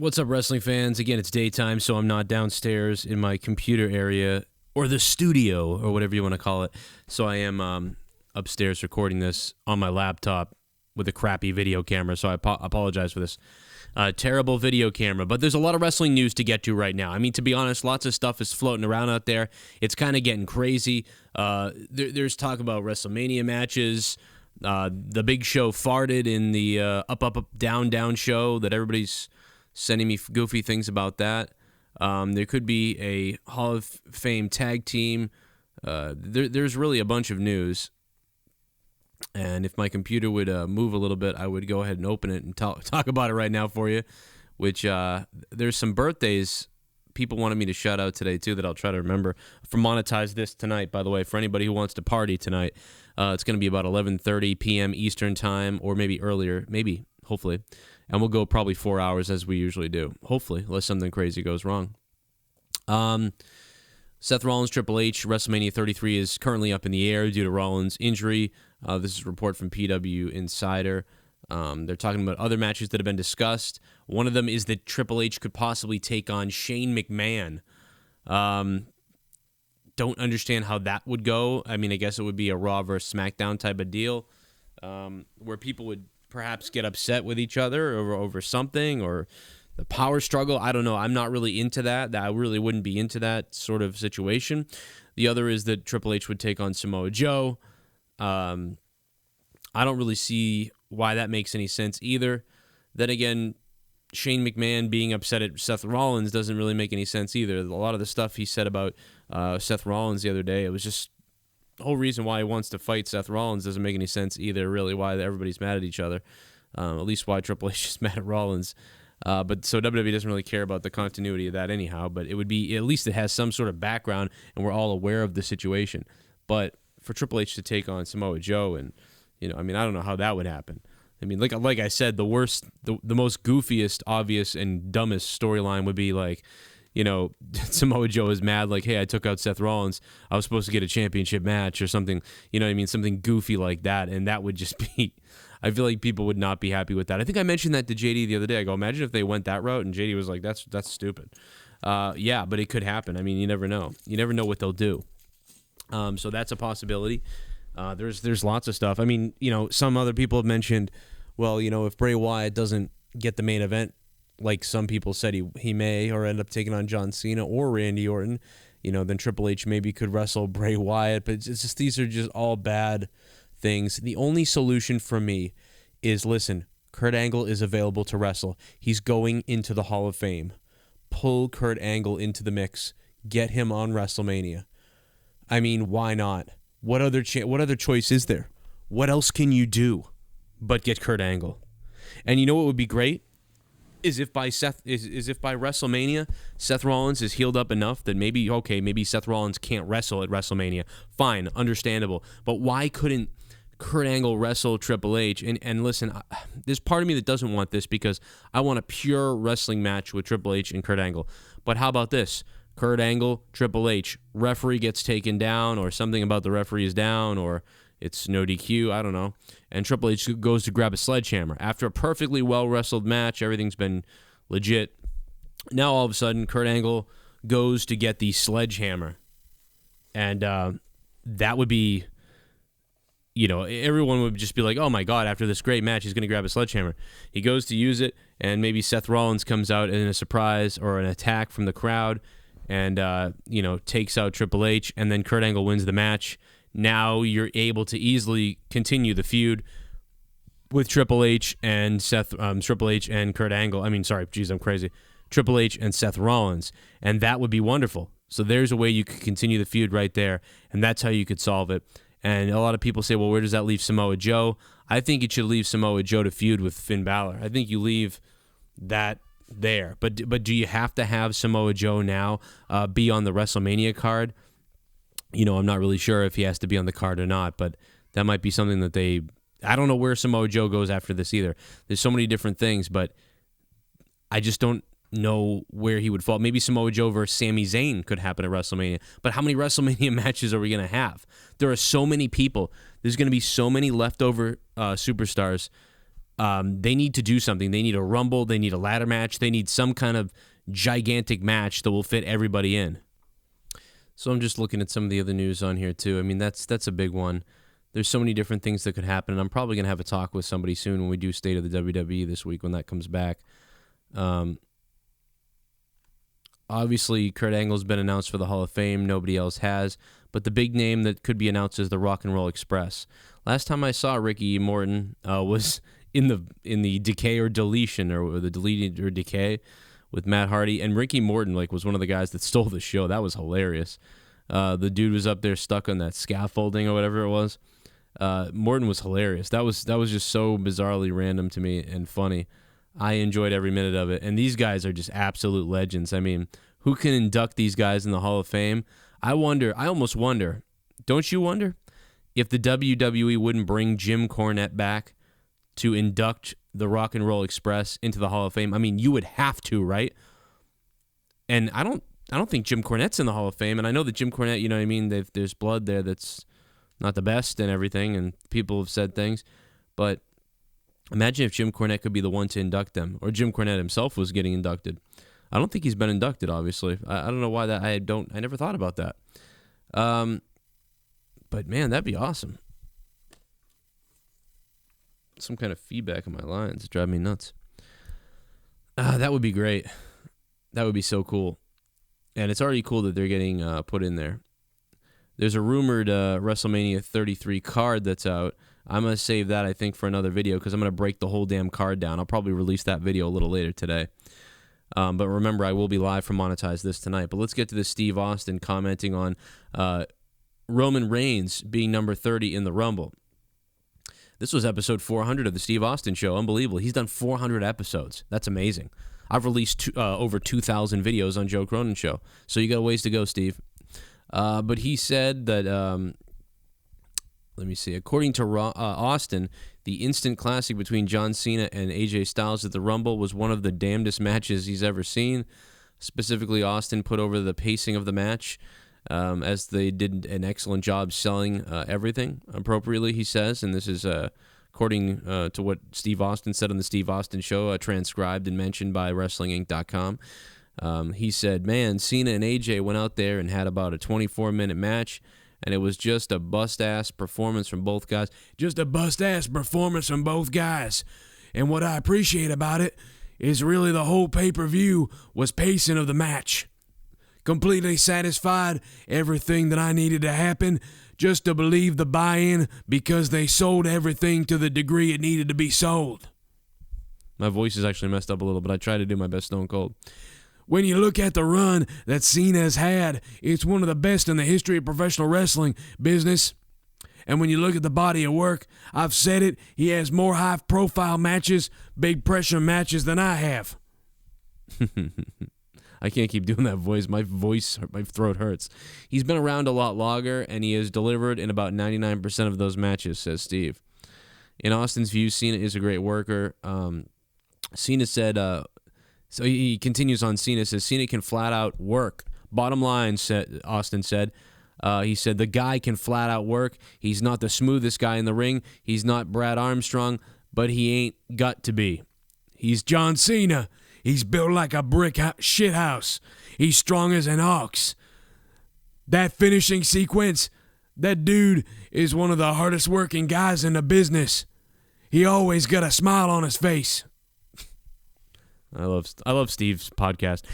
What's up, wrestling fans? Again, it's daytime, so I'm not downstairs in my computer area or the studio or whatever you want to call it. So I am upstairs recording this on my laptop with a crappy video camera, so I apologize for this terrible video camera. But there's a lot of wrestling news to get to right now. I mean, to be honest, lots of stuff is floating around out there. It's kind of getting crazy. There's talk about Wrestlemania matches. The Big Show farted in the up, down show that everybody's sending me goofy things about that. There could be a Hall of Fame tag team. There's really a bunch of news. And if my computer would move a little bit, I would go ahead and open it and talk about it right now for you. Which there's some birthdays people wanted me to shout out today, too, that I'll try to remember. For Monetize This tonight, by the way, for anybody who wants to party tonight. It's going to be about 11:30 p.m. Eastern Time, or maybe earlier, hopefully. And we'll go probably 4 hours as we usually do. Hopefully, unless something crazy goes wrong. Seth Rollins, Triple H, WrestleMania 33 is currently up in the air due to Rollins' injury. This is a report from PW Insider. They're talking about other matches that have been discussed. One of them is that Triple H could possibly take on Shane McMahon. Don't understand how that would go. I mean, I guess it would be a Raw versus SmackDown type of deal, where people would perhaps get upset with each other over something, or the power struggle. I don't know. I'm not really into that. I really wouldn't be into that sort of situation. The other is that Triple H would take on Samoa Joe. I don't really see why that makes any sense either. Then again, Shane McMahon being upset at Seth Rollins doesn't really make any sense either. A lot of the stuff he said about Seth Rollins the other day, it was just the whole reason why he wants to fight Seth Rollins doesn't make any sense either, really, why everybody's mad at each other. At least why Triple H is mad at Rollins. But so WWE doesn't really care about the continuity of that anyhow, but it would be, at least it has some sort of background and we're all aware of the situation. But for Triple H to take on Samoa Joe, and, I don't know how that would happen. I mean, like I said, the most goofiest, obvious, and dumbest storyline would be like, Samoa Joe is mad, like, hey, I took out Seth Rollins. I was supposed to get a championship match or something, something goofy like that. And that would just be, I feel like people would not be happy with that. I think I mentioned that to JD the other day. I go, imagine if they went that route, and JD was like, that's stupid. Yeah, but it could happen. I mean, you never know. You never know what they'll do. So that's a possibility. There's lots of stuff. I mean, some other people have mentioned, well, if Bray Wyatt doesn't get the main event, like some people said he may, or end up taking on John Cena or Randy Orton, then Triple H maybe could wrestle Bray Wyatt. But it's just, these are just all bad things. The only solution for me is, listen, Kurt Angle is available to wrestle. He's going into the Hall of Fame. Pull Kurt Angle into the mix. Get him on WrestleMania. I mean, why not? What other choice is there? What else can you do but get Kurt Angle? And you know what would be great? Is if by WrestleMania, Seth Rollins is healed up enough that maybe Seth Rollins can't wrestle at WrestleMania. Fine, understandable. But why couldn't Kurt Angle wrestle Triple H? And listen, there's part of me that doesn't want this, because I want a pure wrestling match with Triple H and Kurt Angle. But how about this? Kurt Angle, Triple H, referee gets taken down, or something about the referee is down, or it's no DQ, I don't know. And Triple H goes to grab a sledgehammer. After a perfectly well-wrestled match, everything's been legit. Now, all of a sudden, Kurt Angle goes to get the sledgehammer. And that would be, everyone would just be like, oh my God, after this great match, he's going to grab a sledgehammer. He goes to use it, and maybe Seth Rollins comes out in a surprise or an attack from the crowd and, takes out Triple H, and then Kurt Angle wins the match. Now you're able to easily continue the feud with Triple H and Triple H and Kurt Angle. I'm crazy. Triple H and Seth Rollins, and that would be wonderful. So there's a way you could continue the feud right there, and that's how you could solve it. And a lot of people say, well, where does that leave Samoa Joe? I think it should leave Samoa Joe to feud with Finn Balor. I think you leave that there. But do you have to have Samoa Joe now be on the WrestleMania card? I'm not really sure if he has to be on the card or not, but that might be something that I don't know where Samoa Joe goes after this either. There's so many different things, but I just don't know where he would fall. Maybe Samoa Joe versus Sami Zayn could happen at WrestleMania, but how many WrestleMania matches are we going to have? There are so many people. There's going to be so many leftover superstars They need to do something. They need a Rumble. They need a ladder match. They need some kind of gigantic match that will fit everybody in. So I'm just looking at some of the other news on here too. I mean, that's a big one. There's so many different things that could happen, and I'm probably going to have a talk with somebody soon when we do State of the WWE this week when that comes back. Obviously, Kurt Angle's been announced for the Hall of Fame. Nobody else has. But the big name that could be announced is the Rock and Roll Express. Last time I saw Ricky Morton was in the Decay or Deletion, or the Deleted or Decay with Matt Hardy. And Ricky Morton was one of the guys that stole the show. That was hilarious. The dude was up there stuck on that scaffolding or whatever it was. Morton was hilarious. That was just so bizarrely random to me and funny. I enjoyed every minute of it. And these guys are just absolute legends. I mean, who can induct these guys in the Hall of Fame? I almost wonder, don't you wonder, if the WWE wouldn't bring Jim Cornette back to induct the Rock and Roll Express into the Hall of Fame? I mean, you would have to, right? And I don't think Jim Cornette's in the Hall of Fame. And I know that Jim Cornette, you know what I mean, there's blood there that's not the best and everything, and people have said things. But imagine if Jim Cornette could be the one to induct them, or Jim Cornette himself was getting inducted. I don't think he's been inducted, obviously. I don't know why that. I never thought about that. But man, that'd be awesome. Some kind of feedback on my lines drive me nuts. That would be great. That would be so cool. And it's already cool that they're getting put in there. There's a rumored WrestleMania 33 card that's out. I'm going to save that, I think, for another video because I'm going to break the whole damn card down. I'll probably release that video a little later today. But remember, I will be live for Monetize this tonight. But let's get to this Steve Austin commenting on Roman Reigns being number 30 in the Rumble. This was episode 400 of the Steve Austin Show. Unbelievable. He's done 400 episodes. That's amazing. I've released over 2,000 videos on Joe Cronin Show. So you got a ways to go, Steve. But he said that, let me see, according to Austin, the instant classic between John Cena and AJ Styles at the Rumble was one of the damnedest matches he's ever seen. Specifically, Austin put over the pacing of the match, as they did an excellent job selling everything appropriately, he says. And this is according to what Steve Austin said on the Steve Austin Show, transcribed and mentioned by WrestlingInc.com. He said, man, Cena and AJ went out there and had about a 24-minute match, and it was just a bust-ass performance from both guys. Just a bust-ass performance from both guys. And what I appreciate about it is really the whole pay-per-view was pacing of the match. Completely satisfied, everything that I needed to happen, just to believe the buy-in because they sold everything to the degree it needed to be sold. My voice is actually messed up a little, but I try to do my best Stone Cold. When you look at the run that Cena's had, it's one of the best in the history of professional wrestling business. And when you look at the body of work, I've said it, he has more high-profile matches, big pressure matches than I have. I can't keep doing that voice. My throat hurts. He's been around a lot longer, and he has delivered in about 99% of those matches, says Steve. In Austin's view, Cena is a great worker. Cena said... So he continues on. Cena says Cena can flat out work. Bottom line, Austin said. He said the guy can flat out work. He's not the smoothest guy in the ring. He's not Brad Armstrong, but he ain't got to be. He's John Cena. He's built like a brick shithouse. He's strong as an ox. That finishing sequence, that dude is one of the hardest working guys in the business. He always got a smile on his face. I love Steve's podcast.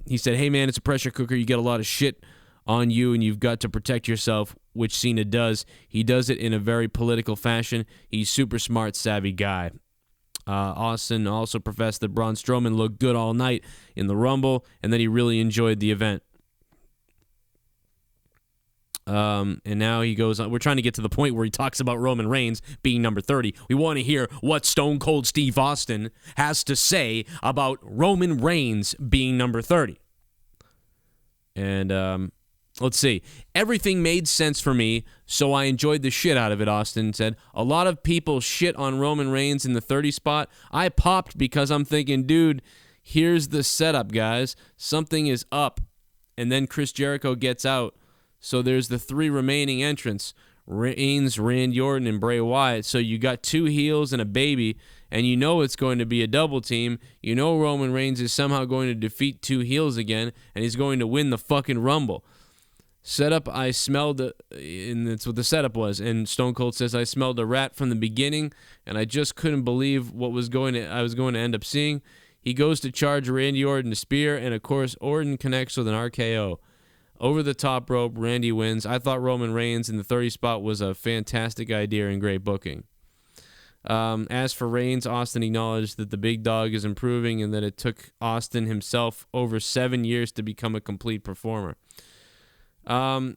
He said, hey, man, it's a pressure cooker. You get a lot of shit on you, and you've got to protect yourself, which Cena does. He does it in a very political fashion. He's super smart, savvy guy. Austin also professed that Braun Strowman looked good all night in the Rumble, and that he really enjoyed the event. And now he goes on. We're trying to get to the point where he talks about Roman Reigns being number 30. We want to hear what Stone Cold Steve Austin has to say about Roman Reigns being number 30. And let's see. Everything made sense for me, so I enjoyed the shit out of it, Austin said. A lot of people shit on Roman Reigns in the 30 spot. I popped because I'm thinking, dude, here's the setup, guys. Something is up. And then Chris Jericho gets out. So there's the three remaining entrants, Reigns, Randy Orton, and Bray Wyatt. So you got two heels and a baby, and you know it's going to be a double team. You know Roman Reigns is somehow going to defeat 2 heels again, and he's going to win the fucking Rumble. Setup, I smelled, and that's what the setup was. And Stone Cold says, I smelled a rat from the beginning, and I just couldn't believe what I was going to end up seeing. He goes to charge Randy Orton to spear, and of course, Orton connects with an RKO. Over the top rope, Randy wins. I thought Roman Reigns in the 30 spot was a fantastic idea and great booking. As for Reigns, Austin acknowledged that the big dog is improving and that it took Austin himself over 7 years to become a complete performer. I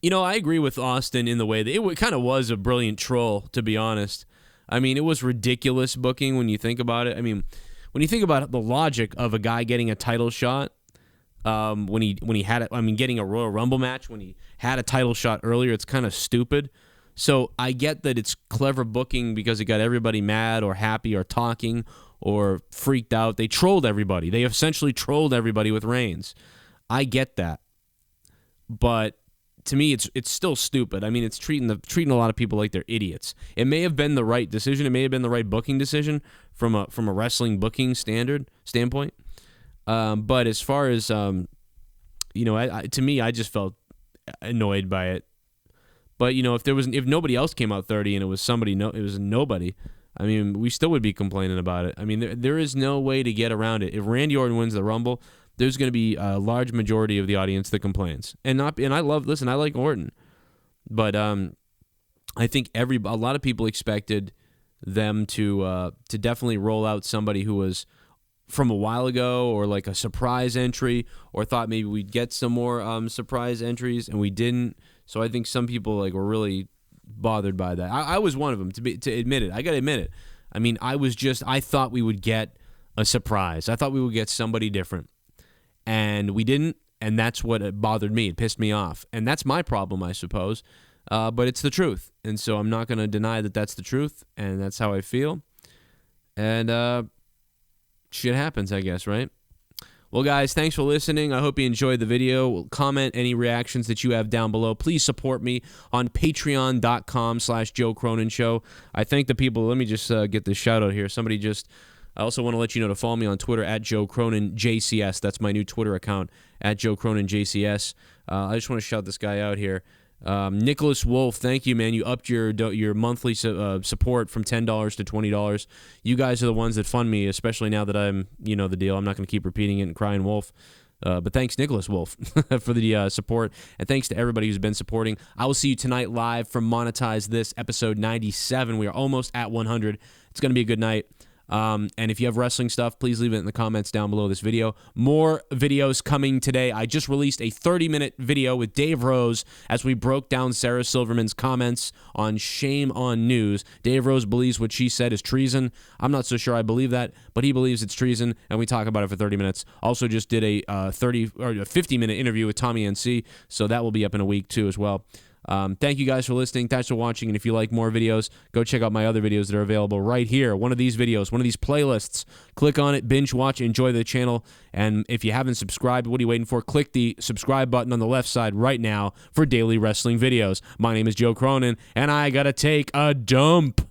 agree with Austin in the way that it kind of was a brilliant troll, to be honest. I mean, it was ridiculous booking when you think about it. I mean, when you think about the logic of a guy getting a title shot, when he had it, I mean, getting a Royal Rumble match when he had a title shot earlier, it's kind of stupid. So I get that it's clever booking because it got everybody mad or happy or talking or freaked out. They trolled everybody. They essentially trolled everybody with Reigns. I get that, but to me, it's still stupid. I mean, it's treating a lot of people like they're idiots. It may have been the right decision. It may have been the right booking decision from a wrestling booking standpoint. But as far as to me, I just felt annoyed by it. But if nobody else came out 30 and it was nobody, I mean, we still would be complaining about it. I mean, there is no way to get around it. If Randy Orton wins the Rumble, there's going to be a large majority of the audience that complains. And I like Orton, but I think a lot of people expected them to definitely roll out somebody who was from a while ago, or like a surprise entry, or thought maybe we'd get some more surprise entries, and we didn't. So I think some people were really bothered by that. I was one of them, to admit it. I got to admit it. I mean, I thought we would get a surprise. I thought we would get somebody different, and we didn't, and that's what bothered me. It pissed me off, and that's my problem, I suppose. But it's the truth, and so I'm not going to deny that that's the truth, and that's how I feel. And shit happens, I guess, right? Well, guys, thanks for listening. I hope you enjoyed the video. Comment any reactions that you have down below. Please support me on patreon.com/Joe Cronin Show. I thank the people. Let me just get this shout out here. I also want to let you know to follow me on Twitter at Joe Cronin JCS. That's my new Twitter account, at Joe Cronin JCS. I just want to shout this guy out here. Nicholas Wolf, thank you, man. You upped your monthly support from $10 to $20. You guys are the ones that fund me, especially now that I'm, the deal. I'm not going to keep repeating it and crying wolf. But thanks, Nicholas Wolf, for the support. And thanks to everybody who's been supporting. I will see you tonight live from Monetize This, episode 97. We are almost at 100. It's going to be a good night. And if you have wrestling stuff, please leave it in the comments down below this video. More videos coming today. I just released a 30-minute video with Dave Rose as we broke down Sarah Silverman's comments on Shame on News. Dave Rose believes what she said is treason. I'm not so sure I believe that, but he believes it's treason, and we talk about it for 30 minutes. Also just did a 50-minute interview with Tommy NC, so that will be up in a week too as well. Thank you guys for listening. Thanks for watching. And if you like more videos, go check out my other videos that are available right here. One of these videos, one of these playlists. Click on it, binge watch, enjoy the channel. And if you haven't subscribed, what are you waiting for? Click the subscribe button on the left side right now for daily wrestling videos. My name is Joe Cronin, and I gotta take a dump.